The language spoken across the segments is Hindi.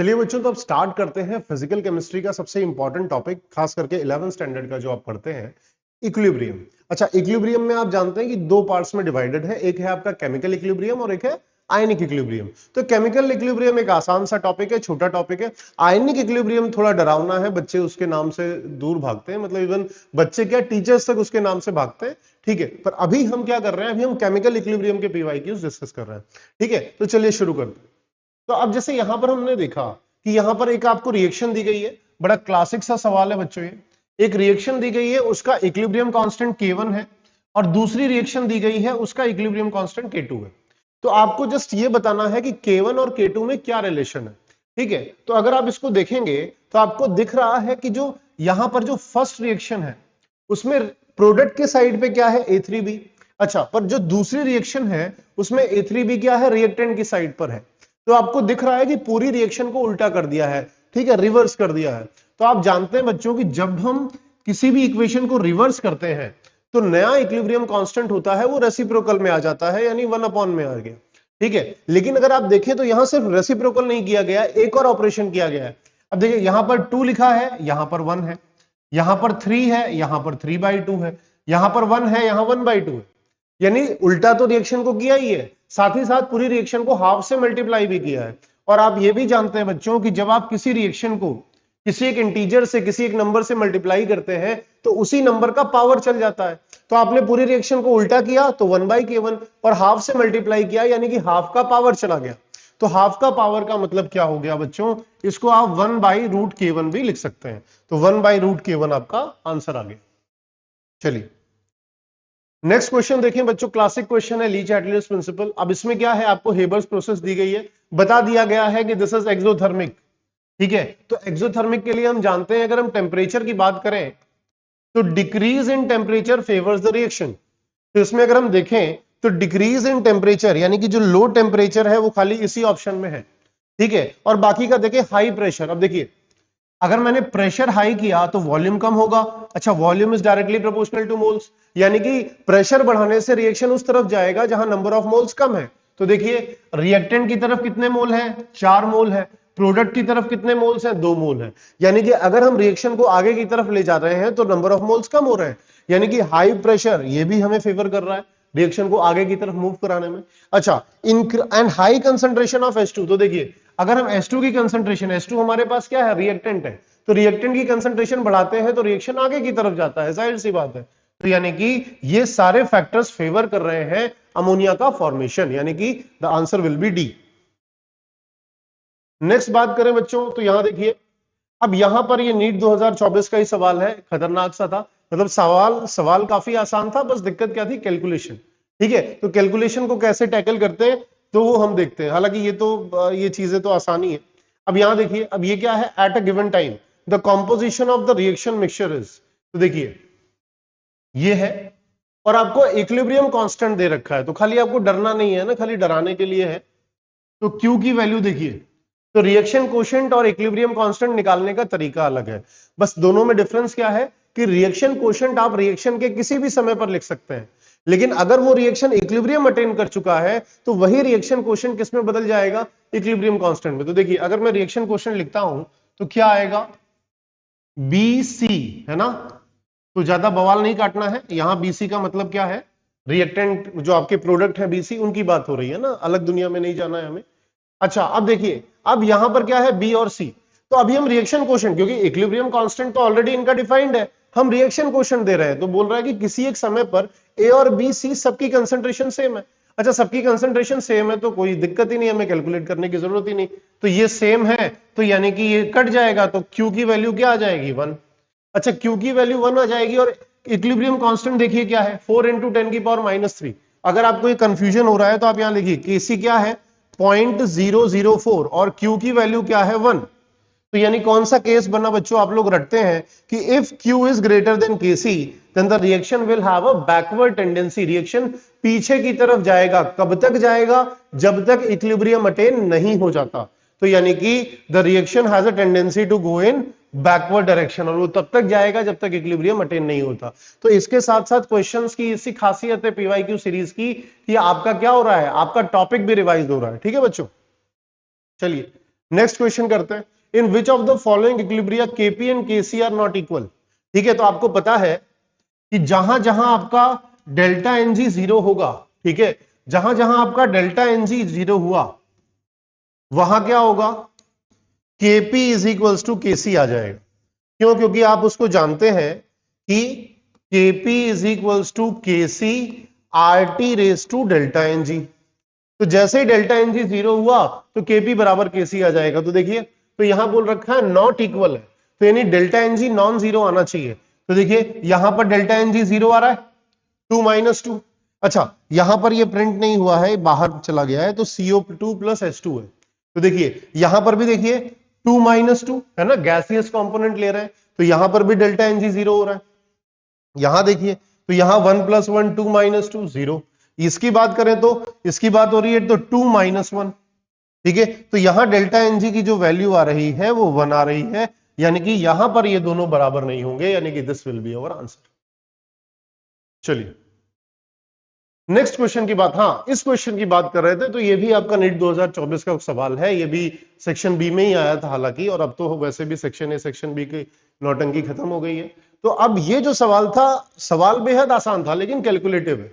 चलिए बच्चों, तो अब स्टार्ट करते हैं फिजिकल केमिस्ट्री का सबसे इंपॉर्टेंट टॉपिक, खास करके 11th स्टैंडर्ड का जो आप पढ़ते हैं, इक्विलिब्रियम। अच्छा, इक्विलिब्रियम में आप जानते हैं कि दो पार्ट्स में डिवाइडेड है, एक है आपका केमिकल इक्विलिब्रियम और एक है आयनिक इक्विलिब्रियम। तो केमिकल इक्विलिब्रियम एक आसान सा टॉपिक है, छोटा टॉपिक है। आयनिक इक्विलिब्रियम थोड़ा डरावना है, बच्चे उसके नाम से दूर भागते हैं, मतलब इवन बच्चे क्या, टीचर्स तक उसके नाम से भागते हैं। ठीक है, पर अभी हम क्या कर रहे हैं, अभी हम केमिकल इक्विलिब्रियम के पीवाईक्यूज डिस्कस कर रहे हैं। ठीक है, तो चलिए शुरू करते हैं। तो अब जैसे यहां पर हमने देखा कि यहां पर एक आपको रिएक्शन दी गई है, बड़ा क्लासिक सा सवाल है बच्चों ये। एक रिएक्शन दी गई है, उसका इक्विलिब्रियम कांस्टेंट K1 है, और दूसरी रिएक्शन दी गई है, उसका इक्विलिब्रियम कांस्टेंट K2 है। तो आपको जस्ट ये बताना है कि K1 और K2 में क्या रिलेशन है। ठीक है, तो अगर आप इसको देखेंगे तो आपको दिख रहा है कि जो यहां पर जो फर्स्ट रिएक्शन है उसमें प्रोडक्ट के साइड पे क्या है, A3B। अच्छा, पर जो दूसरी रिएक्शन है उसमें A3B क्या है, रिएक्टेंट की साइड पर है। तो आपको दिख रहा है कि पूरी रिएक्शन को उल्टा कर दिया है, ठीक है, रिवर्स कर दिया है। तो आप जानते हैं बच्चों कि जब हम किसी भी इक्वेशन को रिवर्स करते हैं तो नया इक्विलिब्रियम कांस्टेंट होता है, वो रेसिप्रोकल में आ जाता है, यानी 1 में आ गया। ठीक है, लेकिन अगर आप देखें तो यहां सिर्फ रेसिप्रोकल नहीं किया गया, एक और ऑपरेशन किया गया है। अब देखिए, यहां पर 2 लिखा है, यहां पर 1 है, यहां पर 3 है, यहां पर 3/2 है, यहां पर 1 है, यहां 1/2 है। यानी उल्टा तो रिएक्शन को किया ही है, साथ ही साथ पूरी रिएक्शन को हाफ से मल्टीप्लाई भी किया है। और आप ये भी जानते हैं बच्चों कि जब आप किसी रिएक्शन को किसी एक इंटीजर से, किसी एक नंबर से मल्टीप्लाई करते हैं तो उसी नंबर का पावर चल जाता है। तो आपने पूरी रिएक्शन को उल्टा किया तो 1/K1, और हाफ से मल्टीप्लाई किया यानी कि हाफ का पावर चला गया। तो हाफ का पावर का मतलब क्या हो गया बच्चों, इसको आप 1/√K1 भी लिख सकते हैं। तो 1/√K1 आपका आंसर आ गया। चलिए नेक्स्ट क्वेश्चन देखें बच्चों, क्लासिक क्वेश्चन है, ली चैटलियस प्रिंसिपल। अब इसमें क्या है, आपको हेबर्स प्रोसेस दी गई है, बता दिया गया है कि दिस इज एक्सोथर्मिक। ठीक है, तो एक्सोथर्मिक के लिए हम जानते हैं, अगर हम टेम्परेचर की बात करें तो decrease in temperature favours the reaction. तो इसमें अगर हम देखें तो डिक्रीज इन टेम्परेचर यानी कि जो लो टेम्परेचर है वो खाली इसी ऑप्शन में है। ठीक है, और बाकी का देखिए हाई प्रेशर। अब देखिए, अगर मैंने प्रेशर हाई किया तो वॉल्यूम कम होगा। अच्छा, volume is directly proportional two moles, यानी कि प्रेशर बढ़ाने से रिएक्शन उस तरफ जाएगा जहां नंबर ऑफ मोल्स कम है। तो देखिए, रिएक्टेंट की तरफ कितने मोल हैं, 4 मोल है, प्रोडक्ट की तरफ कितने मोल्स हैं, 2 मोल है। यानी कि अगर हम रिएक्शन को आगे की तरफ ले जा रहे हैं तो नंबर ऑफ मोल्स कम हो रहे हैं, यानी कि हाई प्रेशर ये भी हमें फेवर कर रहा है रिएक्शन को आगे की तरफ मूव कराने में। अच्छा, and high concentration of H2। तो देखिए, अगर हम H2 की कंसंट्रेशन, H2 हमारे पास क्या है, रिएक्टेंट है, तो रिएक्टेंट की कंसंट्रेशन बढ़ाते हैं तो रिएक्शन आगे की तरफ जाता है, जाहिर सी बात है। तो यानी कि ये सारे फैक्टर्स फेवर कर रहे हैं अमोनिया का फॉर्मेशन, यानी कि the answer will be D. Next बात करें बच्चों, तो यहां देखिए, अब यहां पर ये नीट 2024 का ही सवाल है, खतरनाक सा था, मतलब सवाल काफी आसान था, बस दिक्कत क्या थी, कैलकुलेशन। ठीक है, तो कैलकुलेशन को कैसे टैकल करते हैं तो वो हम देखते हैं, हालांकि ये चीजें तो आसानी है। अब यहां देखिए, अब ये क्या है, at a given time the composition of the reaction mixture is. तो देखिए, ये है, और आपको इक्विलिब्रियम कांस्टेंट दे रखा है, तो खाली आपको डरना नहीं है ना, खाली डराने के लिए है। तो Q की वैल्यू देखिए, तो रिएक्शन कोशेंट और इक्विलिब्रियम कांस्टेंट निकालने का तरीका अलग है, बस दोनों में डिफरेंस क्या है कि रिएक्शन कोशेंट आप रिएक्शन के किसी भी समय पर लिख सकते हैं, लेकिन अगर वो रिएक्शन इक्विलिब्रियम अटेन कर चुका है तो वही रिएक्शन कोशेंट किस में बदल जाएगा, इक्विलिब्रियम कांस्टेंट में। तो देखिए, अगर मैं रिएक्शन कोशेंट लिखता हूं तो क्या आएगा, BC, है ना। तो ज्यादा बवाल नहीं काटना है, यहां BC का मतलब क्या है, रिएक्टेंट जो आपके प्रोडक्ट है BC, उनकी बात हो रही है ना, अलग दुनिया में नहीं जाना है हमें। अच्छा, अब देखिए, अब यहां पर क्या है, B और C। तो अभी हम रिएक्शन कोशेंट, क्योंकि इक्विलिब्रियम कांस्टेंट तो ऑलरेडी इनका डिफाइंड है, हम रिएक्शन कोशेंट दे रहे हैं, तो बोल रहा है कि किसी एक समय पर A और B C सबकी कंसंट्रेशन सेम है। अच्छा, सबकी कंसंट्रेशन सेम है तो कोई दिक्कत ही नहीं, हमें कैलकुलेट करने की जरूरत ही नहीं। तो ये सेम है, तो यानी कि ये कट जाएगा, तो Q की वैल्यू क्या आ जाएगी, 1। अच्छा, Q की वैल्यू 1 आ जाएगी, और इक्विलिब्रियम कांस्टेंट देखिए क्या है, 4 × 10⁻³ अगर आपको ये कंफ्यूजन हो रहा है तो आप यहां लिखिए, Kc क्या है, 0.004, और Q की वैल्यू क्या है, 1। तो यानी कौन सा केस बना बच्चों, आप लोग रटते हैं कि if Q is greater than Kc then the reaction will have a backward tendency, reaction पीछे की तरफ जाएगा। कब तक जाएगा, जब तक इक्विलिब्रियम अटेन नहीं हो जाता। तो यानी कि the reaction has a tendency to go in backward direction, और वो तब तक जाएगा जब तक इक्विलिब्रियम अटेन नहीं होता। तो इसके साथ साथ क्वेश्चंस की इसी खासियत है पीवाईक्यू सीरीज की कि आपका क्या हो रहा है, आपका टॉपिक भी रिवाइज हो रहा है। ठीक है बच्चों, चलिए नेक्स्ट क्वेश्चन करते हैं, in which of the following equilibria KP and KC are not equal. ठीक है, तो आपको पता है कि जहां जहां आपका डेल्टा एनजी जीरो होगा, ठीक है, जहां जहां आपका डेल्टा एनजी जीरो हुआ वहां क्या होगा, Kp is equals to Kc आ जाएगा। क्यों? क्योंकि आप उसको जानते हैं कि Kp is equals to Kc R T raise to delta ng. तो जैसे ही डेल्टा एनजी जीरो हुआ तो केपी बराबर केसी आ जाएगा। तो देखिए, तो यहां बोल रखा है नॉट इक्वल है, तो यानी डेल्टा एनजी नॉन जीरो आना चाहिए। तो देखिए यहां पर डेल्टा एनजी जीरो आ रहा है, 2 माइनस 2। अच्छा, यहां पर ये प्रिंट नहीं हुआ है, बाहर चला गया है, तो CO2 प्लस H2 है। तो देखिए यहां पर भी देखिए 2 माइनस 2 है ना, गैसियस कंपोनेंट ले रहे हैं, तो यहां पर भी डेल्टा एनजी जीरो हो रहा है। यहां देखिए, तो यहां 1 प्लस 1 2 माइनस 2 0। इसकी बात करें तो इसकी बात हो रही है तो 2 माइनस 1। ठीक है, तो यहां डेल्टा एनजी की जो वैल्यू आ रही है वो 1 आ रही है, यानी कि यहां पर ये दोनों बराबर नहीं होंगे, यानी कि this will be our answer. चलिए नेक्स्ट क्वेश्चन की बात, हाँ इस क्वेश्चन की बात कर रहे थे, तो ये भी आपका नीट 2024 का सवाल है, ये भी सेक्शन बी में ही आया था हालांकि, और अब तो वैसे भी सेक्शन ए सेक्शन बी की नौटंकी खत्म हो गई है। तो अब ये जो सवाल था, सवाल बेहद आसान था लेकिन कैलकुलेटिव है।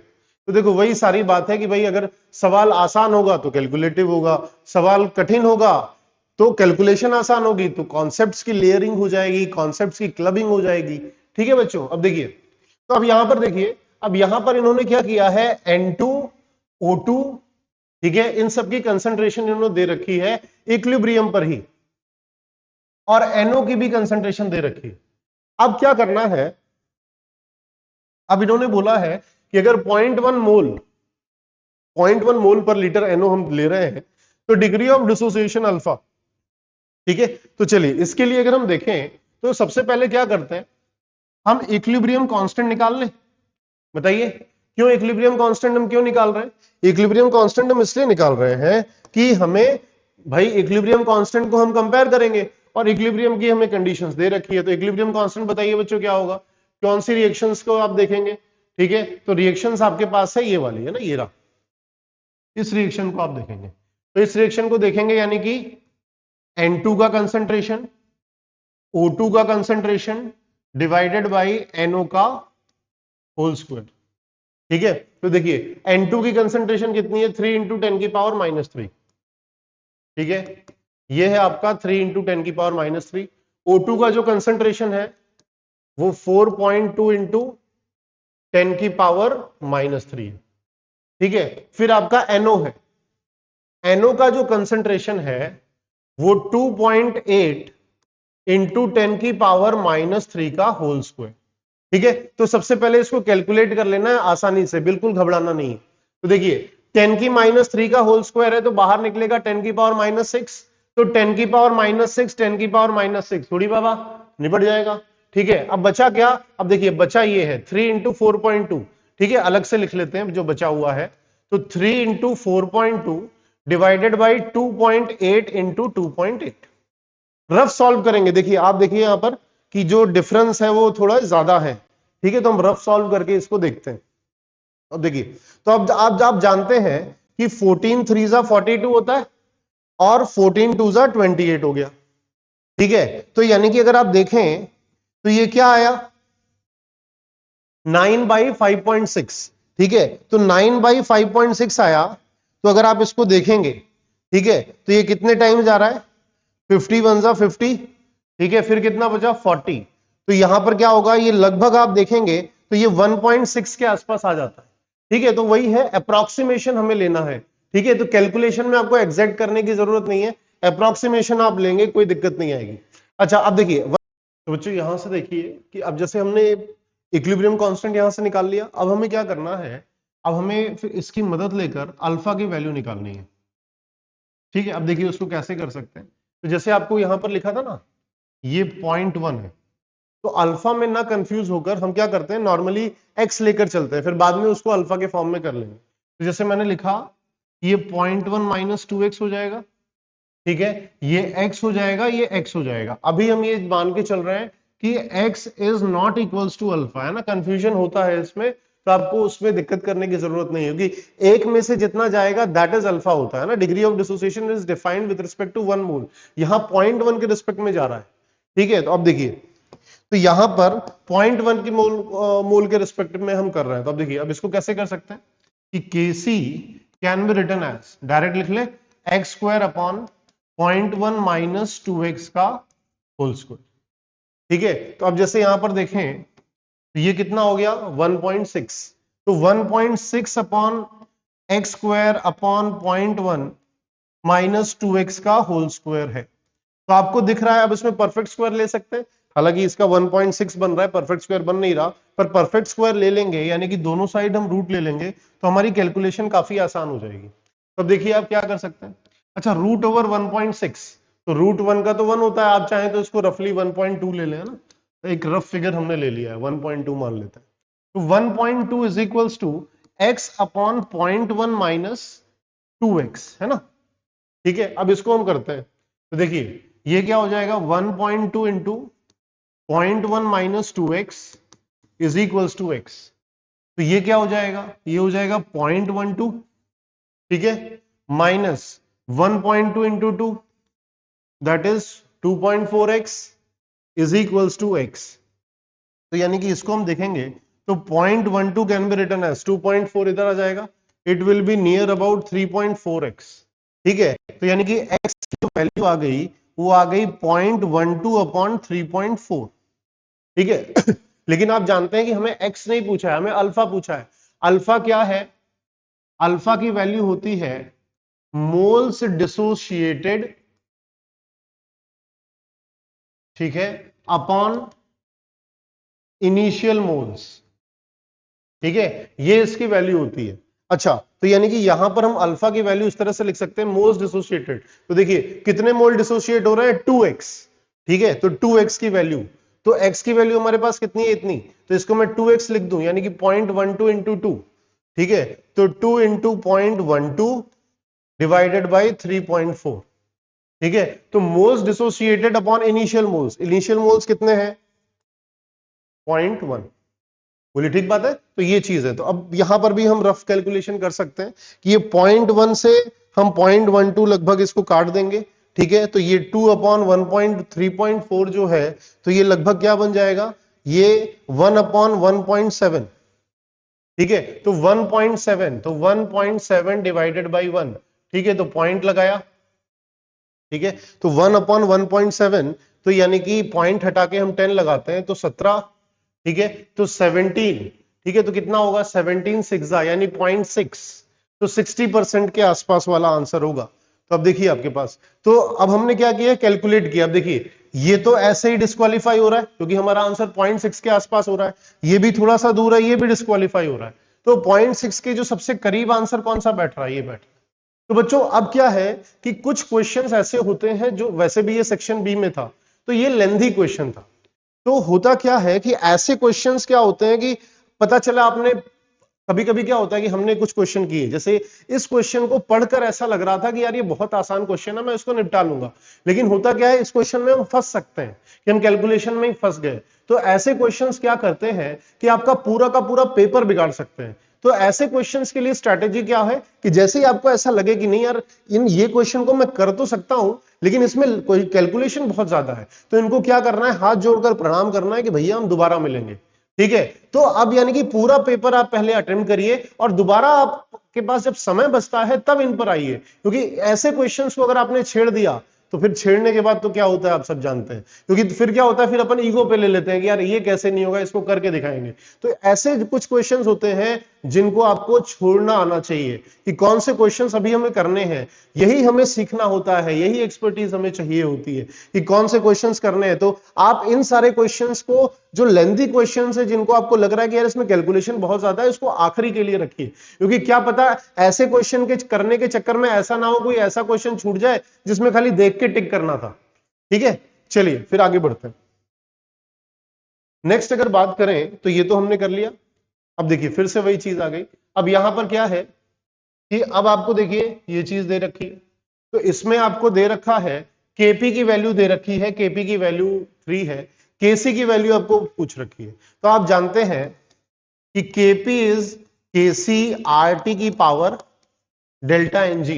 तो देखो वही सारी बात है कि भाई अगर सवाल आसान होगा तो कैलकुलेटिव होगा, सवाल कठिन होगा तो कैलकुलेशन आसान होगी, तो कॉन्सेप्ट्स की लेयरिंग हो जाएगी, कॉन्सेप्ट्स की क्लबिंग हो जाएगी। ठीक है बच्चों, अब देखिए, तो अब यहां पर देखिए, अब यहां पर इन्होंने क्या किया है, N2O2, ठीक है, इन सब की कंसंट्रेशन इन्होंने दे रखी है इक्विलिब्रियम पर ही, और NO की भी कंसंट्रेशन दे रखी है। अब क्या करना है, अब इन्होंने बोला है कि अगर 0.1 मोल पर लीटर NO हम ले रहे हैं तो डिग्री ऑफ डिसोसिएशन अल्फा। ठीक है, तो चलिए इसके लिए अगर हम देखें तो सबसे पहले क्या करते हैं, हम इक्विलिब्रियम कांस्टेंट निकाल लें। बताइए क्यों इक्विलिब्रियम कांस्टेंट हम क्यों निकाल रहे हैं? इक्विलिब्रियम कांस्टेंट हम इसलिए निकाल रहे हैं कि हमें, भाई इक्विलिब्रियम कांस्टेंट को हम कंपेयर करेंगे और इक्विलिब्रियम की हमें कंडीशंस दे रखी है। तो इक्विलिब्रियम कांस्टेंट बताइए बच्चों क्या होगा, कौन सी रिएक्शंस को आप देखेंगे? ठीक है, तो रिएक्शंस आपके पास है, ये वाली है ना, ये रहा, इस रिएक्शन को आप देखेंगे, तो इस रिएक्शन को देखेंगे यानी कि N2 का कंसंट्रेशन, O2 का कंसंट्रेशन डिवाइडेड बाई NO का होल स्क्वायर। ठीक है, तो देखिए N2 की कंसंट्रेशन कितनी है, 3 इंटू 10 की पावर -3। ठीक है, ये है आपका 3 इंटू 10 की पावर -3। O2 का जो कंसंट्रेशन है वो 4.2 इंटू 10 की पावर -3 है। ठीक है, फिर आपका NO है, NO का जो कंसंट्रेशन है वो 2.8 इंटू 10 की पावर -3 का होल स्क्वायर। ठीक है, तो सबसे पहले इसको कैलकुलेट कर लेना है आसानी से, बिल्कुल घबराना नहीं है। तो देखिए 10 की -3 का होल स्क्वायर है तो बाहर निकलेगा 10 की पावर -6, तो 10 की पावर -6 10 की पावर -6 थोड़ी बाबा निपट जाएगा। ठीक है, अब बचा क्या, अब देखिए बचा ये है 3 इंटू 4.2। ठीक है, अलग से लिख लेते हैं जो बचा हुआ है, तो 3 into 4.2 divided by 2.8 into 2.8। Rough solve करेंगे, देखिए आप देखिए यहां पर कि जो डिफरेंस है वो थोड़ा ज्यादा है। ठीक है, तो हम रफ सॉल्व करके इसको देखते हैं। अब देखिए, तो अब आप जानते हैं कि 14 3 जा 42 होता है और 14 2 जा 28 हो गया। ठीक है, तो यानी कि अगर आप देखें तो ये क्या आया, 9/5.6। ठीक है, तो 9/5.6 आया, तो अगर आप इसको देखेंगे, ठीक है, तो ये कितने टाइम जा रहा है, 50 1 जा 50। ठीक है, फिर कितना बचा 40, तो यहां पर क्या होगा, ये लगभग आप देखेंगे तो ये 1.6 के आसपास आ जाता है। ठीक है, तो वही है, अप्रोक्सीमेशन हमें लेना है। ठीक है, तो कैलकुलेशन में आपको एग्जैक्ट करने की जरूरत नहीं है, अप्रोक्सीमेशन आप लेंगे कोई दिक्कत नहीं आएगी। अच्छा अब देखिए, तो बच्चों यहां से देखिए कि अब जैसे हमने इक्विलिब्रियम कांस्टेंट यहां से निकाल लिया, अब हमें क्या करना है, अब हमें फिर इसकी मदद लेकर अल्फा की वैल्यू निकालनी है। ठीक है, अब देखिए उसको कैसे कर सकते हैं, तो जैसे आपको यहां पर लिखा था ना, ये 0.1 है, तो अल्फा में ना कंफ्यूज होकर हम क्या करते हैं, नॉर्मली एक्स लेकर चलते हैं, फिर बाद में उसको अल्फा के फॉर्म में कर लेंगे। तो जैसे मैंने लिखा, ये 0.1 माइनस 2x हो जाएगा। ठीक है, ये x हो जाएगा, ये x हो जाएगा। अभी हम ये मान के चल रहे हैं कि x is not equals to alpha, है ना, कंफ्यूजन होता है इसमें, तो आपको उसमें दिक्कत करने की जरूरत नहीं होगी। एक में से जितना जाएगा दैट इज अल्फा होता है ना। Degree of dissociation is defined with respect to 1 mole, यहां 0.1 के रिस्पेक्ट में जा रहा है। ठीक है, तो अब देखिए, तो यहां पर 0.1 की मोल के रिस्पेक्ट में हम कर रहे हैं। तो अब देखिए, अब इसको कैसे कर सकते हैं कि Kc can be written as, direct लिख ले, x square upon 0.1 minus 2x का होल स्क्वायर। ठीक है, तो अब जैसे यहां पर देखें तो ये कितना हो गया 1.6, तो 1.6 upon x square upon 0.1 minus 2x का होल स्क्वायर है। तो आपको दिख रहा है, अब इसमें परफेक्ट स्क्वायर ले सकते हैं, हालांकि इसका 1.6 बन रहा है, परफेक्ट स्क्वायर बन नहीं रहा, पर परफेक्ट स्क्वायर ले लेंगे यानी कि दोनों साइड हम रूट ले लेंगे तो हमारी कैलकुलेशन काफी आसान हो जाएगी। तो देखिए आप क्या कर सकते हैं, अच्छा रूट ओवर 1.6, तो रूट 1 का तो 1 होता है, आप चाहें तो इसको रफली 1.2 ले लें ना, तो एक रफ फिगर हमने ले लिया है 1.2 मान लेते हैं। तो 1.2 is equals to x upon 0.1 minus 2x, है ना। ठीक है, अब इसको हम करते हैं, तो देखिए ये क्या हो जाएगा 1.2 into 0.1 minus 2x is equals to x, तो ये क्या हो जाएगा, ये हो जाएगा 0.12, ठीक है, minus 1.2 into 2 that is 2.4x is equals to x। तो यानी कि इसको हम देखेंगे तो 0.12 कैन बी रिटन एज 2.4 इधर आ जाएगा, it will be near about 3.4x। ठीक है, तो यानी कि x की जो वैल्यू आ गई वो आ गई 0.12 अपॉन 3.4। ठीक है लेकिन आप जानते हैं कि हमें x नहीं पूछा है, हमें अल्फा पूछा है। अल्फा क्या है, अल्फा की वैल्यू होती है मोल्स डिसोशिएटेड, ठीक है, अपॉन इनिशियल मोल्स। ठीक है, ये इसकी वैल्यू होती है। अच्छा, तो यानी कि यहां पर हम अल्फा की वैल्यू इस तरह से लिख सकते हैं मोल्स डिसोशिएटेड। तो देखिए कितने मोल डिसोशिएट हो रहे हैं 2x। ठीक है, तो 2x की वैल्यू, तो x की वैल्यू हमारे पास कितनी है, इतनी, तो इसको मैं 2x लिख दूं यानी कि 0.12 इंटू 2। ठीक है, तो 2 इंटू 0.12 डिवाइडेड बाई 3.4। ठीक है, तो moles dissociated upon initial moles, initial moles कितने हैं 0.1। बोलिए ठीक बात है, तो ये चीज है। तो अब यहां पर भी हम रफ कैलकुलेशन कर सकते हैं कि ये 0.1 से हम 0.12 लगभग इसको काट देंगे। ठीक है, तो ये 2 अपॉन 1.3.4 जो है, तो ये लगभग क्या बन जाएगा, ये 1 अपॉन 1.7। ठीक है, तो 1.7, तो 1.7 डिवाइडेड बाई 1। ठीक है, तो पॉइंट लगाया। ठीक है, तो 1 अपॉन 1.7, तो यानी कि पॉइंट हटा के हम 10 लगाते हैं तो 17। ठीक है, तो 17। ठीक है, तो कितना होगा 17 सिक्सा यानी 0.6, तो 60% के आसपास वाला आंसर होगा। तो अब देखिए आपके पास, तो अब हमने क्या किया, कैलकुलेट किया। अब देखिए ये तो ऐसे ही डिस्क्वालीफाई हो रहा है क्योंकि हमारा आंसर 0.6 के आसपास हो रहा है, ये भी थोड़ा सा दूर है, ये भी डिस्क्वालीफाई हो रहा है। तो 0.6 के जो सबसे करीब आंसर कौन सा बैठ रहा है, ये बैठ। तो बच्चों अब क्या है कि कुछ क्वेश्चंस ऐसे होते हैं जो, वैसे भी ये सेक्शन बी में था तो ये लेंथी क्वेश्चन था। तो होता क्या है कि ऐसे क्वेश्चंस क्या होते हैं कि पता चला आपने, कभी कभी क्या होता है कि हमने कुछ क्वेश्चन किए, जैसे इस क्वेश्चन को पढ़कर ऐसा लग रहा था कि यार ये बहुत आसान क्वेश्चन है, मैं इसको निपटा लूंगा, लेकिन होता क्या है इस क्वेश्चन में हम फंस सकते हैं कि हम कैलकुलेशन में ही फंस गए। तो ऐसे क्वेश्चंस क्या करते हैं कि आपका पूरा का पूरा पेपर बिगाड़ सकते हैं। तो ऐसे क्वेश्चंस के लिए स्ट्रैटेजी क्या है कि जैसे ही आपको ऐसा लगे कि नहीं यार इन ये क्वेश्चन को मैं कर तो सकता हूं लेकिन इसमें कोई कैलकुलेशन बहुत ज्यादा है, तो इनको क्या करना है, हाथ जोड़कर प्रणाम करना है कि भैया हम दोबारा मिलेंगे। ठीक है, तो अब यानी कि पूरा पेपर आप पहले अटेम्प्ट करिए और दोबारा आपके पास जब समय बचता है तब इन पर आइए, क्योंकि ऐसे क्वेश्चंस को अगर आपने छेड़ दिया तो फिर छेड़ने के बाद तो क्या होता है आप सब जानते हैं, क्योंकि फिर क्या होता है फिर अपन ईगो पे ले लेते हैं कि यार ये कैसे नहीं होगा, इसको करके दिखाएंगे। तो ऐसे कुछ क्वेश्चंस होते हैं जिनको आपको छोड़ना आना चाहिए कि कौन से क्वेश्चंस अभी हमें करने हैं, यही हमें सीखना होता है, यही एक्सपर्टीज हमें चाहिए होती है कि कौन से क्वेश्चंस करने हैं। तो आप इन सारे क्वेश्चंस को, जो लेंथी क्वेश्चंस है जिनको आपको लग रहा है कि यार इसमें कैलकुलेशन बहुत ज्यादा है, इसको आखिरी के लिए रखिए, क्योंकि क्या पता ऐसे क्वेश्चन के करने के चक्कर में ऐसा ना हो कोई ऐसा क्वेश्चन छूट जाए जिसमें खाली देख के टिक करना था। ठीक है, चलिए फिर आगे बढ़ते हैं। नेक्स्ट अगर बात करें तो ये तो हमने कर लिया। अब देखिए फिर से वही चीज आ गई। अब यहां पर क्या है कि अब आपको देखिए ये चीज दे रखी है, तो इसमें आपको दे रखा है केपी की वैल्यू दे रखी है, केपी की वैल्यू 3 है, केसी की वैल्यू आपको पूछ रखी है। तो आप जानते हैं कि Kp इज KcRT की पावर डेल्टा Ng।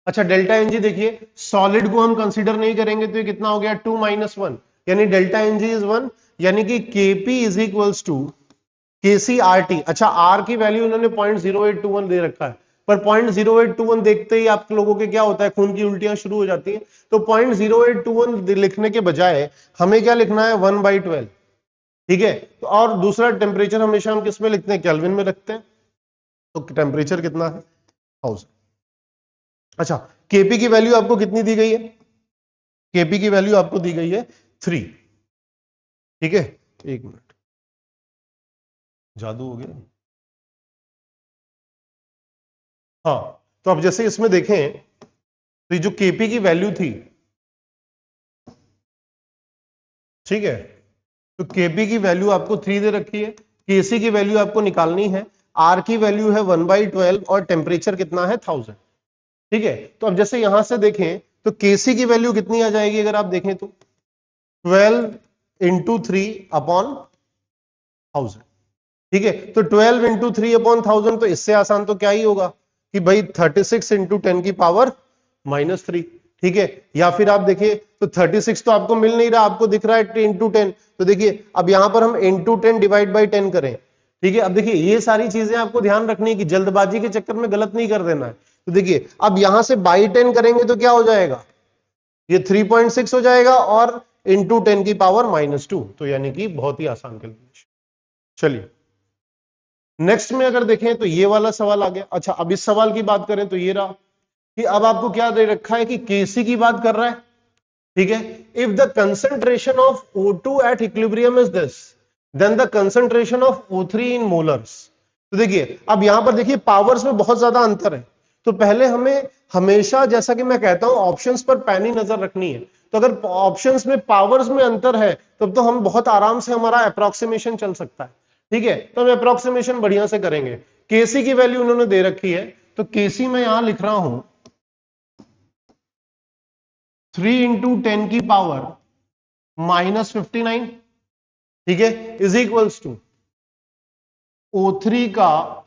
अच्छा डेल्टा Ng देखिए, सॉलिड को हम कंसीडर नहीं करेंगे तो ये कितना हो गया 2 - 1, यानी डेल्टा Ng इज 1, यानी कि Kp is equals to KcRT। अच्छा आर की वैल्यू इन्होंने 0.0821 दे रखा है, पर 0.0821 देखते ही आप लोगों के क्या होता है, खून की उल्टियां शुरू हो जाती हैं। तो 0.0821 लिखने के बजाय हमें क्या लिखना है 1/12, ठीक है। तो और दूसरा टेम्परेचर हमेशा हम किस में लिखते हैं, केल्विन में रखते हैं। तो टेम्परेचर कितना है 1000। अच्छा केपी की वैल्यू आपको कितनी दी गई है, केपी की वैल्यू आपको दी गई है 3, ठीक है। एक मिनट, जादू हो गया। हाँ तो अब जैसे इसमें देखें तो जो केपी की वैल्यू थी, ठीक है, तो केपी की वैल्यू आपको 3 दे रखी है, केसी की वैल्यू आपको निकालनी है, आर की वैल्यू है 1/12 और टेम्परेचर कितना है 1000, ठीक है। तो अब जैसे यहां से देखें तो केसी की वैल्यू कितनी आ जाएगी, अगर आप देखें तो 12 × 3/1000, ठीक है। तो 12 × 3/1000, तो इससे आसान तो क्या ही होगा कि भाई 36 × 10⁻³ ठीक है। या फिर आप देखिए तो 36 तो आपको मिल नहीं रहा, आपको दिख रहा है 10 × 10, तो देखिए अब यहां पर हम 10 डिवाइड बाई 10 करें, ठीक है। अब देखिए ये सारी चीजें आपको ध्यान रखनी है कि जल्दबाजी के चक्कर में गलत नहीं कर देना है। तो देखिए अब यहां से बाई 10 करेंगे तो क्या हो जाएगा, ये 3.6 हो जाएगा और इंटू 10⁻², तो यानी कि बहुत ही आसान कैलकुलेशन। चलिए नेक्स्ट में अगर देखें तो ये वाला सवाल आ गया। अच्छा अब इस सवाल की बात करें तो ये रहा कि अब आपको क्या दे रखा है कि केसी की बात कर रहा है, ठीक है। If the concentration of O2 at equilibrium is this, then the concentration of O3 in molars. तो देखिए अब यहां पर देखिए पावर्स में बहुत ज्यादा अंतर है, तो पहले हमें हमेशा जैसा कि मैं कहता हूं ऑप्शंस पर पैनी नजर रखनी है। तो अगर ऑप्शंस में पावर्स में अंतर है तब तो हम बहुत आराम से हमारा अप्रोक्सीमेशन चल सकता है, ठीक है। तो हम अप्रोक्सीमेशन बढ़िया से करेंगे। केसी की वैल्यू उन्होंने दे रखी है, तो केसी में यहां लिख रहा हूं 3 × 10⁻⁻59, ठीक है, इज इक्वल्स टू O3 का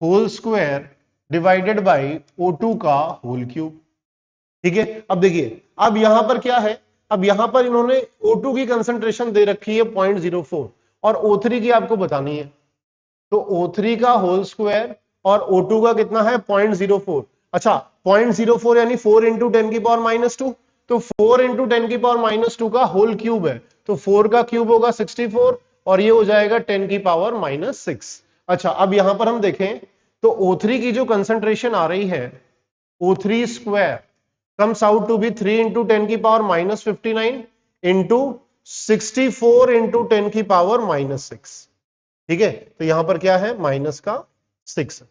whole square divided by O2 का होल क्यूब, ठीक है। अब देखिए अब यहां पर क्या है, अब यहां पर इन्होंने O2 की कंसंट्रेशन दे रखी है 0.04 और O3 की आपको बतानी है, तो O3 का होल स्क्वायर और O2 का कितना है 0.04। अच्छा 0.04 यानी 4 × 10⁻², तो 4 × 10⁻² का होल क्यूब है, तो 4 का क्यूब होगा 64 और ये हो जाएगा 10⁻⁻6। अच्छा अब यहां पर हम देखें तो O3 की जो कंसंट्रेशन आ रही है O3 square comes out to be 3 × 10⁻⁻59 into 64 × 10⁻⁻6, ठीक है। तो यहां पर क्या है -6,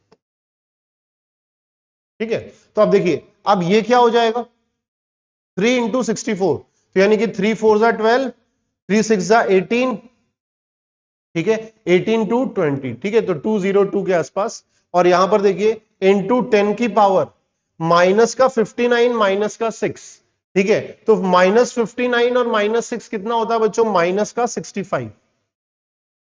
ठीक है। तो अब देखिए अब ये क्या हो जाएगा 3 × 64, तो यानी कि 3 4 12, 3 6 18, ठीक है, 18 to 20, ठीक है, तो 202 के आसपास। और यहां पर देखिए इंटू 10 की पावर माइनस का 59 माइनस का 6, ठीक है, तो -59 और -6 कितना होता है बच्चों, -65,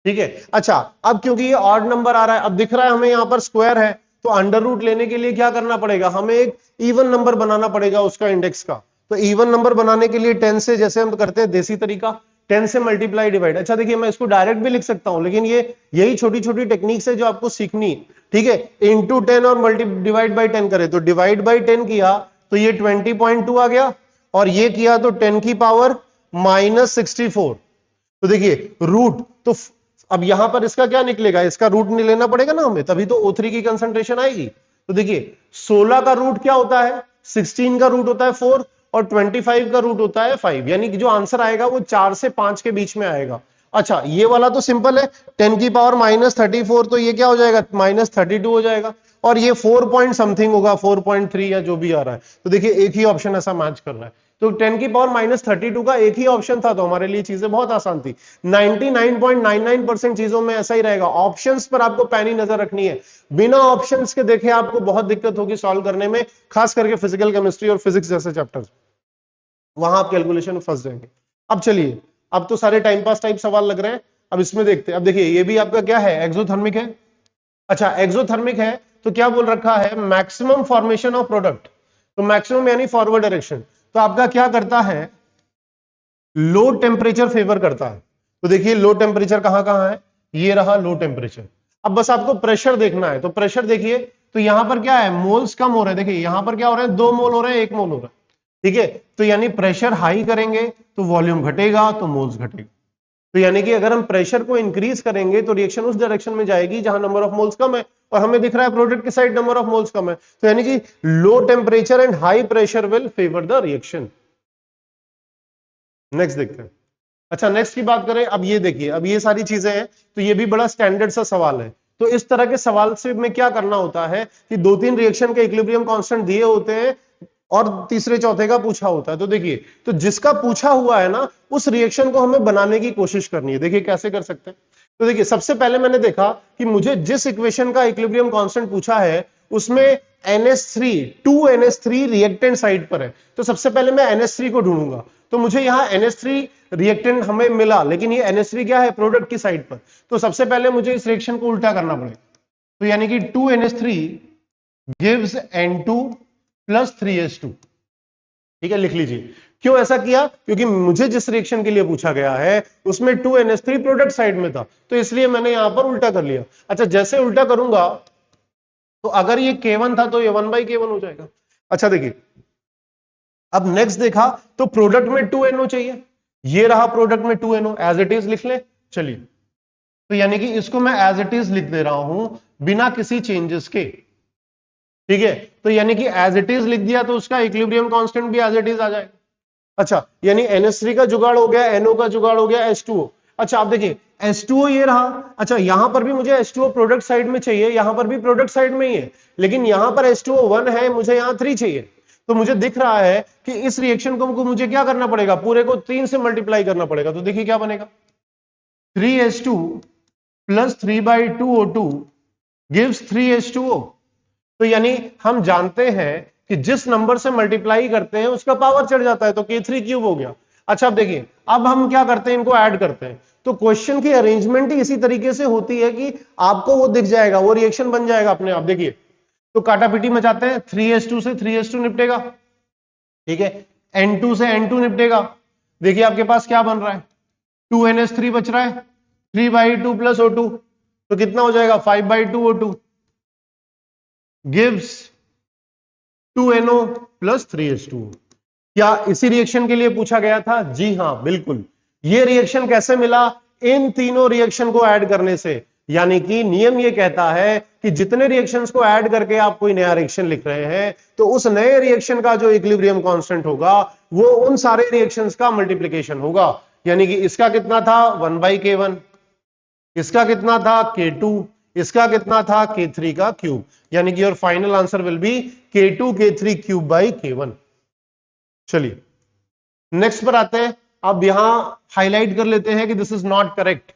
ठीक है। अच्छा अब क्योंकि ये ऑड नंबर आ रहा है, अब दिख रहा है हमें यहां पर स्क्वायर है, तो अंडर रूट लेने के लिए क्या करना पड़ेगा, हमें एक इवन नंबर बनाना पड़ेगा उसका इंडेक्स का। तो इवन नंबर बनाने के लिए 10 से, जैसे हम करते हैं देसी तरीका, 10 से मल्टीप्लाई डिवाइड। अच्छा देखिए मैं इसको डायरेक्ट भी लिख सकता हूं, लेकिन ये यही छोटी छोटी टेक्निक्स है जो आपको सीखनी है, ठीक है। इंटू 10 और मल्टी डिवाइड बाई 10 करें, तो डिवाइड बाई 10 किया तो ये 20.2 आ गया, और ये किया तो 10 की पावर -64। तो देखिए रूट, तो अब यहां पर इसका क्या निकलेगा, इसका रूट नहीं लेना पड़ेगा ना हमें, तभी तो O3 की कंसंट्रेशन आएगी। तो देखिए 16 का रूट क्या होता है, 16 का रूट होता है 4 और 25 का रूट होता है 5, यानी कि जो आंसर आएगा वो 4 से 5 के बीच में आएगा। अच्छा ये वाला तो सिंपल है, 10 की पावर -34, तो ये क्या हो जाएगा -32 हो जाएगा, और ये 4 पॉइंट समथिंग होगा, 4.3 या जो भी आ रहा है। तो देखिए एक ही ऑप्शन ऐसा मैच कर रहा है, तो 10 की पावर -32 का एक ही ऑप्शन था, तो हमारे लिए चीजें बहुत आसान थी। 99.99% चीजों में ऐसा ही रहेगा, ऑप्शंस पर आपको पैनी नजर रखनी है। बिना ऑप्शंस के देखे आपको बहुत दिक्कत होगी सॉल्व करने में, खास करके फिजिकल केमिस्ट्री और फिजिक्स जैसे चैप्टर्स, वहां आप कैलकुलेशन में फंस जाएंगे। अब चलिए, अब तो सारे टाइम पास टाइप सवाल लग रहे हैं, अब इसमें देखते हैं। अब देखिए ये भी आपका क्या है, एक्सोथर्मिक है। अच्छा एक्सोथर्मिक है तो क्या बोल रखा है, मैक्सिमम फॉर्मेशन ऑफ प्रोडक्ट। तो मैक्सिमम यानी फॉरवर्ड डायरेक्शन, तो आपका क्या करता है, लो टेम्परेचर फेवर करता है। तो देखिए लो टेम्परेचर कहां कहां है, ये रहा लो टेम्परेचर। अब बस आपको प्रेशर देखना है, तो प्रेशर देखिए, तो यहां पर क्या है, मोल्स कम हो रहे हैं। देखिए यहां पर क्या हो रहा है, 2 मोल हो रहे हैं, 1 मोल हो रहा है। ठीक है, तो यानी प्रेशर हाई करेंगे तो वॉल्यूम घटेगा, तो मोल्स घटेगा। तो यानी कि अगर हम प्रेशर को इंक्रीज करेंगे तो रिएक्शन उस डायरेक्शन में जाएगी जहां नंबर ऑफ मोल्स कम है, और हमें दिख रहा है प्रोडक्ट की साइड नंबर ऑफ मोल्स कम है। तो यानी कि low temperature and high pressure will favour the reaction. Next देखते हैं। अच्छा नेक्स्ट की बात करें, अब ये देखिए, अब ये सारी चीजें हैं, तो ये भी बड़ा स्टैंडर्ड सा सवाल है। तो इस तरह के सवाल से में क्या करना होता है कि 2-3 रिएक्शन के इक्विलिब्रियम कांस्टेंट दिए होते हैं और तीसरे चौथे का पूछा होता है। तो देखिए, तो जिसका पूछा हुआ है ना, उस रिएक्शन को हमें बनाने की कोशिश करनी है। देखिए कैसे कर सकते हैं। तो देखिए सबसे पहले मैंने देखा कि मुझे जिस इक्वेशन का इक्विलिब्रियम कांस्टेंट पूछा है उसमें NH3 2NH3 रिएक्टेंट साइड पर है। तो सबसे पहले मैं NH3 को ढूंढूंगा। तो मुझे यहां NH3 रिएक्टेंट हमें मिला, लेकिन ये NH3 क्या है, प्रोडक्ट की साइड पर। तो सबसे पहले मुझे इस रिएक्शन को उल्टा करना पड़ेगा। तो यानी कि 2NH3 gives N2 plus 3H2। ठीक है, लिख लीजिए। क्यों ऐसा किया, क्योंकि मुझे जिस रिएक्शन के लिए पूछा गया है उसमें 2NH3 प्रोडक्ट साइड में था, तो इसलिए मैंने यहां पर उल्टा कर लिया। अच्छा जैसे उल्टा करूंगा तो अगर ये K1 था तो ये 1/K1 हो जाएगा। अच्छा देखिए, अब नेक्स्ट देखा तो प्रोडक्ट में 2NO चाहिए, ये रहा प्रोडक्ट में 2NO, एज इट इज लिख ले। चलिए, तो यानी कि इसको मैं एज इट इज लिख दे रहा हूं बिना किसी चेंजेस के। ठीक है, तो यानी कि एज इट इज लिख दिया तो उसका इक्विलिब्रियम कांस्टेंट भी एज इट इज आ जाएगा। अच्छा, यानी NH3 का जुगाड़ हो गया, NO का जुगाड़ हो गया, H2O। अच्छा आप देखिए H2O ये रहा। अच्छा यहां पर भी मुझे H2O प्रोडक्ट साइड में चाहिए, यहां पर भी प्रोडक्ट साइड में ही है, लेकिन यहां पर H2O 1 है, मुझे यहां 3 चाहिए। तो मुझे दिख रहा है कि इस रिएक्शन को मुझे क्या करना पड़ेगा, पूरे को 3 से मल्टीप्लाई करना पड़ेगा। तो देखिए क्या बनेगा, 3H2 plus 3/2O2 gives 3H2O। तो यानी हम जानते हैं कि जिस नंबर से मल्टीप्लाई करते हैं उसका पावर चढ़ जाता है, तो K3 क्यूब हो गया। अच्छा अब देखिए, अब हम क्या करते हैं, इनको ऐड करते हैं। तो क्वेश्चन की अरेंजमेंट ही इसी तरीके से होती है कि आपको वो दिख जाएगा, वो रिएक्शन बन जाएगा अपने आप। देखिए, तो काटापीटी मचाते हैं, 3H2 से 3H2 निपटेगा। ठीक है, N2 से N2 निपटेगा। देखिए आपके पास क्या बन रहा है, 2NH3 बच रहा है, 3/2 प्लस O2, तो कितना हो जाएगा, 5/2O2 gives 2NO plus 3H2O। क्या इसी रिएक्शन के लिए पूछा गया था? जी हां बिल्कुल। ये रिएक्शन कैसे मिला, इन तीनों रिएक्शन को ऐड करने से। यानी कि नियम ये कहता है कि जितने रिएक्शंस को ऐड करके आप कोई नया रिएक्शन लिख रहे हैं, तो उस नए रिएक्शन का जो इक्विलिब्रियम कांस्टेंट होगा वो उन सारे रिएक्शंस का मल्टीप्लिकेशन होगा। यानी कि इसका कितना था, 1/K1, इसका कितना था, K2, इसका कितना था, K3 का क्यूब। यानी कि your final answer will be K2 K3 cube by K1। चलिए नेक्स्ट पर आते हैं। अब यहां हाईलाइट कर लेते हैं कि दिस इज नॉट करेक्ट।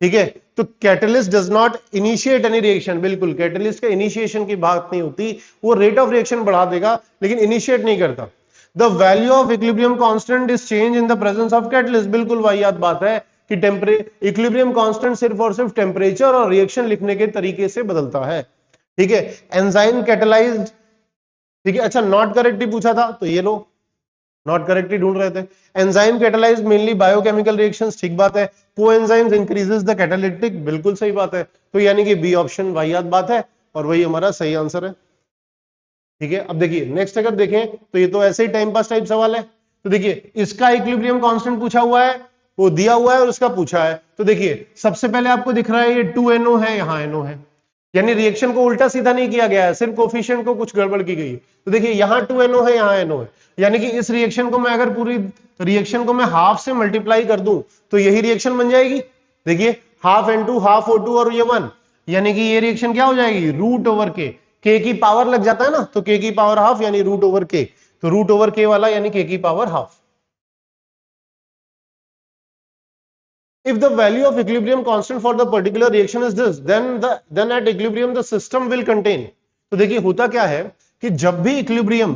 ठीक है, तो catalyst does not initiate any reaction. बिल्कुल, कैटलिस्ट के इनिशिएशन की बात नहीं होती, वो रेट ऑफ रिएक्शन बढ़ा देगा लेकिन इनिशिएट नहीं करता। The value of equilibrium constant is change in the presence of catalyst. बिल्कुल वाहियात बात है कि इक्विलिब्रियम कांस्टेंट सिर्फ और सिर्फ टेम्परेचर और रिएक्शन लिखने के तरीके से बदलता है। ठीक है, एंजाइम कैटलाइज्ड। ठीक है, अच्छा नॉट करेक्ट ही पूछा था, तो ये लो नॉट करेक्ट ही ढूंढ रहे थे। Enzyme catalyse mainly biochemical reactions, ठीक बात है। कोएंजाइम्स इंक्रीजेस द कैटालिटिक, बिल्कुल सही बात है। तो यानी कि बी ऑप्शन वाहियात बात है और वही हमारा सही आंसर है। ठीक है, अब देखिए नेक्स्ट अगर देखें तो ये तो ऐसे ही टाइम पास टाइप सवाल है। तो देखिए इसका इक्विलिब्रियम कांस्टेंट पूछा हुआ है, वो दिया हुआ है और उसका पूछा है। तो देखिए सबसे पहले आपको दिख रहा है ये 2NO है, यहां NO है, यानी रिएक्शन को उल्टा सीधा नहीं किया गया है, सिर्फ कोफिशिएंट को कुछ गड़बड़ की गई है। तो देखिए यहां 2NO है, यहां NO है, यानी कि इस रिएक्शन को मैं अगर पूरी रिएक्शन को मैं हाफ से मल्टीप्लाई कर दूं तो यही रिएक्शन बन जाएगी। देखिए हाफ N2 हाफ O2 और ये 1, यानी कि ये रिएक्शन क्या हो जाएगी, रूट ओवर के की पावर लग जाता है ना, तो के की पावर हाफ यानी रूट ओवर के, तो रूट ओवर के वाला यानी के की power half. If the value of equilibrium constant for the particular reaction is this, then at equilibrium the system will contain। तो देखिए होता क्या है कि जब भी इक्विलिब्रियम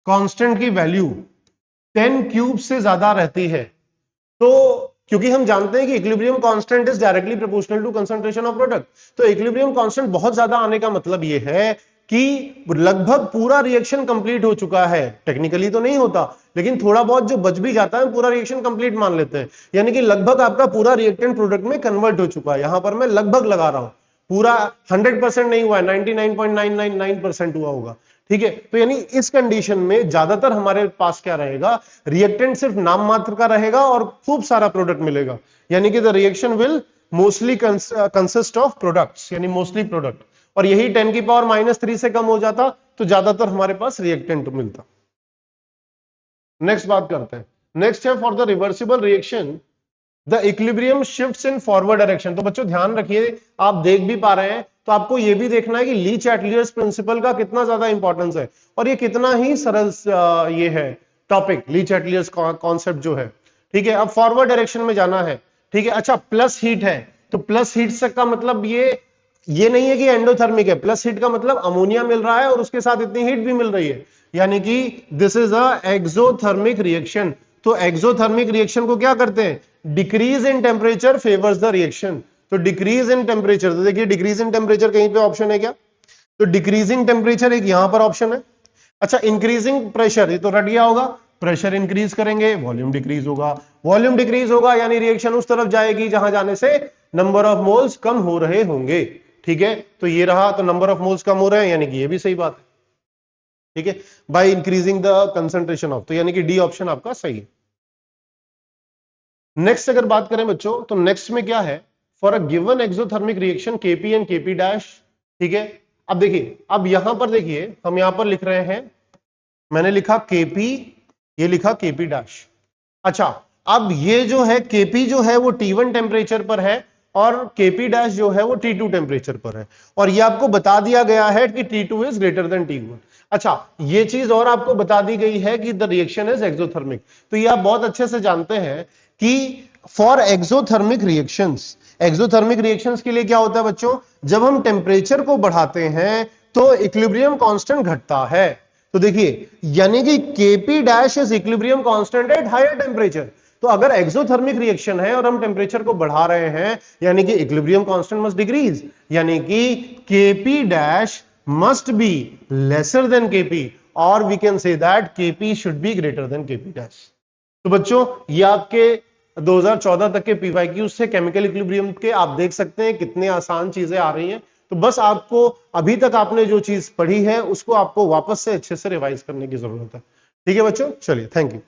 कांस्टेंट की वैल्यू 10 क्यूब से ज्यादा रहती है तो क्योंकि हम जानते हैं कि equilibrium constant is directly proportional to concentration of product. तो इक्विलिब्रियम कांस्टेंट बहुत ज्यादा आने का मतलब यह है कि लगभग पूरा रिएक्शन कंप्लीट हो चुका है। टेक्निकली तो नहीं होता, लेकिन थोड़ा बहुत जो बच भी जाता है पूरा रिएक्शन कंप्लीट मान लेते हैं, यानी कि लगभग आपका पूरा रिएक्टेंट प्रोडक्ट में कन्वर्ट हो चुका है। यहां पर मैं लगभग लगा रहा हूं, पूरा 100% नहीं हुआ है, 99.999% हुआ होगा। ठीक है, तो यानी इस कंडीशन में ज्यादातर हमारे पास क्या रहेगा, रिएक्टेंट सिर्फ नाम मात्र का रहेगा और खूब सारा प्रोडक्ट मिलेगा, यानी कि the reaction will mostly consist of products, यानी मोस्टली प्रोडक्ट। और यही 10⁻³ से कम हो जाता तो ज्यादातर हमारे पास रिएक्टेंट मिलता। नेक्स्ट बात करते हैं, नेक्स्ट है for the reversible reaction the equilibrium shifts in forward direction. तो बच्चों ध्यान रखिए, आप देख भी पा रहे हैं तो आपको यह भी देखना है कि ली चैटलियर्स प्रिंसिपल का कितना ज्यादा इंपॉर्टेंस है और ये कितना ही सरल ये है टॉपिक, ली चैटलियर्स कॉन्सेप्ट जो है। ठीक है, अब फॉरवर्ड डायरेक्शन में जाना है। ठीक है, अच्छा प्लस हीट है, तो प्लस हीट से का मतलब ये नहीं है कि एंडोथर्मिक है। प्लस हीट का मतलब अमोनिया मिल रहा है और उसके साथ इतनी हीट भी मिल रही है, यानी कि this is a exothermic reaction. तो एक्सोथर्मिक रिएक्शन को क्या करते हैं, decrease in temperature favours the reaction. तो डिक्रीज इन टेम्परेचर, तो देखिए डिक्रीज इन टेम्परेचर कहीं पे ऑप्शन है क्या, तो डिक्रीजिंग टेम्परेचर एक यहां पर ऑप्शन है। अच्छा इंक्रीजिंग प्रेशर, ये तो रट गया होगा, प्रेशर इंक्रीज करेंगे वॉल्यूम डिक्रीज होगा, वॉल्यूम डिक्रीज होगा यानी रिएक्शन उस तरफ जाएगी जहां जाने से नंबर ऑफ मोल्स कम हो रहे होंगे। ठीक है, तो ये रहा, तो नंबर ऑफ मोल्स कम हो रहे हैं यानी कि ये भी सही बात है। ठीक है, by increasing the concentration of, तो यानी कि डी ऑप्शन आपका सही है। नेक्स्ट अगर बात करें बच्चों, तो नेक्स्ट में क्या है, for a given exothermic reaction KP and KP dash. ठीक है, अब देखिए, अब यहां पर देखिए हम यहां पर लिख रहे हैं, मैंने लिखा केपी, ये लिखा केपी डैश। अच्छा अब ये जो है केपी जो है वो T1 टेम्परेचर पर है और केपी डैश जो है वो T2 टेम्परेचर पर है, और ये आपको बता दिया गया है कि T2 is greater then T1। अच्छा ये चीज और आपको बता दी गई है कि द रिएक्शन इज एक्सोथर्मिक। तो ये आप बहुत अच्छे से जानते हैं कि for exothermic reactions, exothermic reactions के लिए क्या होता है बच्चों, जब हम टेम्परेचर को बढ़ाते हैं तो इक्विलिब्रियम कांस्टेंट घटता है। तो देखिए यानी कि KP dash is equilibrium constant at higher temperature. तो अगर एक्सोथर्मिक रिएक्शन है और हम टेम्परेचर को बढ़ा रहे हैं यानी कि इक्विलिब्रियम कांस्टेंट मस्ट डिक्रीज, यानी कि KP dash must be lesser than KP, और we can say that KP should be greater than KP dash. तो बच्चों ये आपके 2014 तक के पीवाईक्यू से केमिकल इक्विलिब्रियम के आप देख सकते हैं कितनी आसान चीजें आ रही हैं। तो बस आपको अभी तक आपने जो चीज पढ़ी है उसको आपको वापस से अच्छे से रिवाइज करने की जरूरत है। ठीक है बच्चों, चलिए थैंक यू।